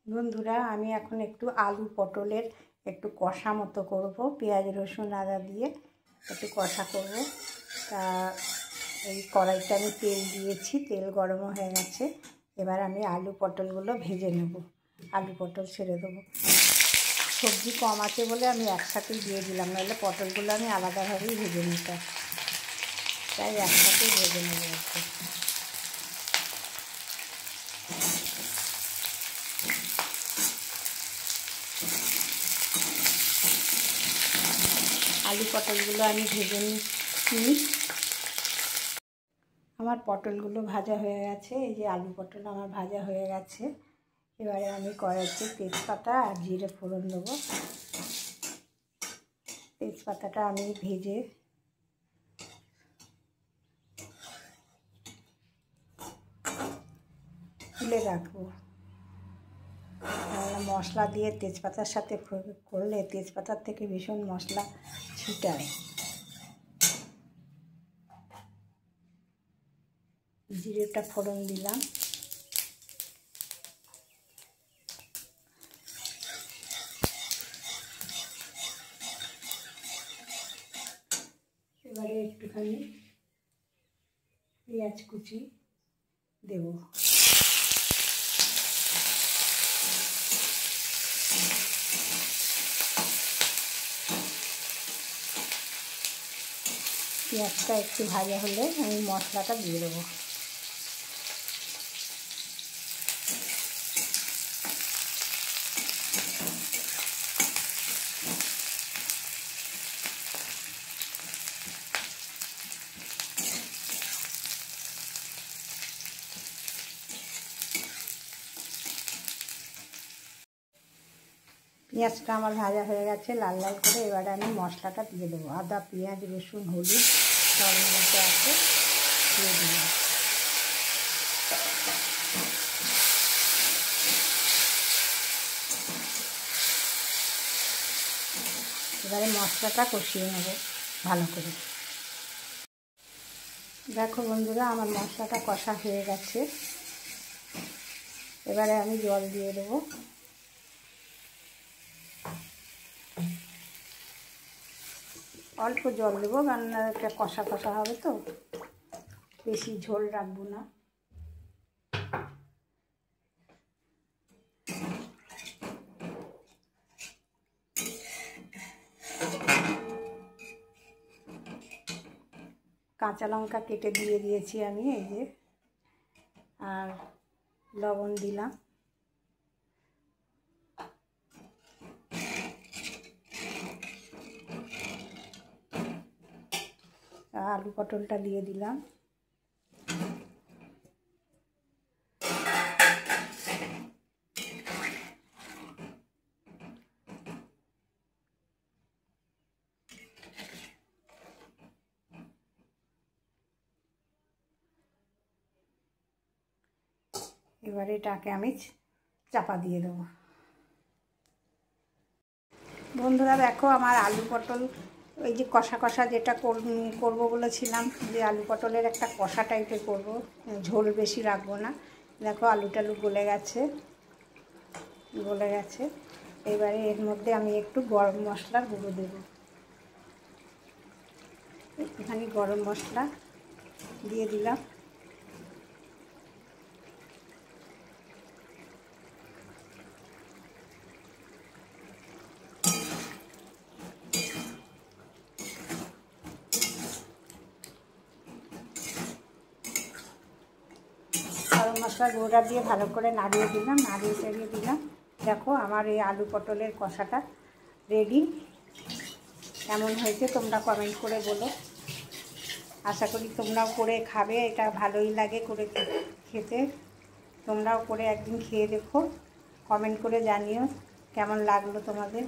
বন্ধুরা, আমি এখন একটু আলু পটলের একটু কষা মতো করব, পেঁয়াজ রসুন আদা দিয়ে একটু কষা করব। তা এই কড়াইতে আমি তেল দিয়েছি, তেল গরম হয়ে গেছে। এবার আমি আলু পটলগুলো ভেজে নেব, আলু পটল ছেড়ে দেবো। সবজি কম আছে বলে আমি একসাথেই দিয়ে দিলাম, নাহলে পটলগুলো আমি আলাদাভাবেই ভেজে নিতাম, তাই একসাথেই ভেজে নেব একটু। আলু পটলগুলো আমি ভেজে নিচ্ছি। আমার পটলগুলো ভাজা হয়ে গেছে। এই যে আলু পটল আমার ভাজা হয়ে গেছে। এবারে আমি কড়াইতে তেজপাতা আর জিরে ফোড়ন দেবো। তেজপাতাটা আমি ভেজে তুলে রাখবো। মশলা দিয়ে তেজপাতার সাথে করলে তেজপাতার থেকে ভীষণ মশলা ছিটায়। জিরেটা ফোড়ন দিলাম। এবারে একটুখানি পেঁয়াজ কুচি দেব। পেঁয়াজটা একটু ভাজা হলে আমি মশলাটা দিয়ে দেবো। পেঁয়াজটা আমার ভাজা হয়ে গেছে লাল লাল করে। এবারে আমি মশলাটা দিয়ে দেবো। আদা, পেঁয়াজ, রসুন, হলুদ সব মতো আছে দিয়ে দিলাম। এবারে মশলাটা কষিয়ে নেব ভালো করে। দেখো বন্ধুরা, আমার মশলাটা কষা হয়ে গেছে। এবারে আমি জল দিয়ে দেবো। অল্প জল দেবো, কারণ এটা কষা কষা হবে তো, বেশি ঝোল রাখবো না। কাঁচা লঙ্কা কেটে দিয়ে দিয়েছি আমি, এই যে, আর লবণ দিলাম। আলু পটলটা দিয়ে দিলাম। এবারে এটাকে আমি চাপা দিয়ে দেবো। বন্ধুরা দেখো, আমার আলু পটল ওই যে কষা কষা যেটা করবো বলেছিলাম, যে আলু পটলের একটা কষা টাইপের করব, ঝোল বেশি রাখবো না। দেখো আলু টালু গলে গেছে। এবারে এর মধ্যে আমি একটু গরম মশলার গুঁড়ো দেবো। একটুখানি গরম মশলা দিয়ে দিলাম। গরম মশলার গুঁড়োটা দিয়ে ভালো করে নাড়িয়ে দিলাম। দেখো আমার এই আলু পটলের কষাটা রেডি। কেমন হয়েছে তোমরা কমেন্ট করে বলো। আশা করি তোমরাও করে খাবে, এটা ভালোই লাগে করে খেতে। তোমরাও করে একদিন খেয়ে দেখো, কমেন্ট করে জানিও কেমন লাগলো তোমাদের।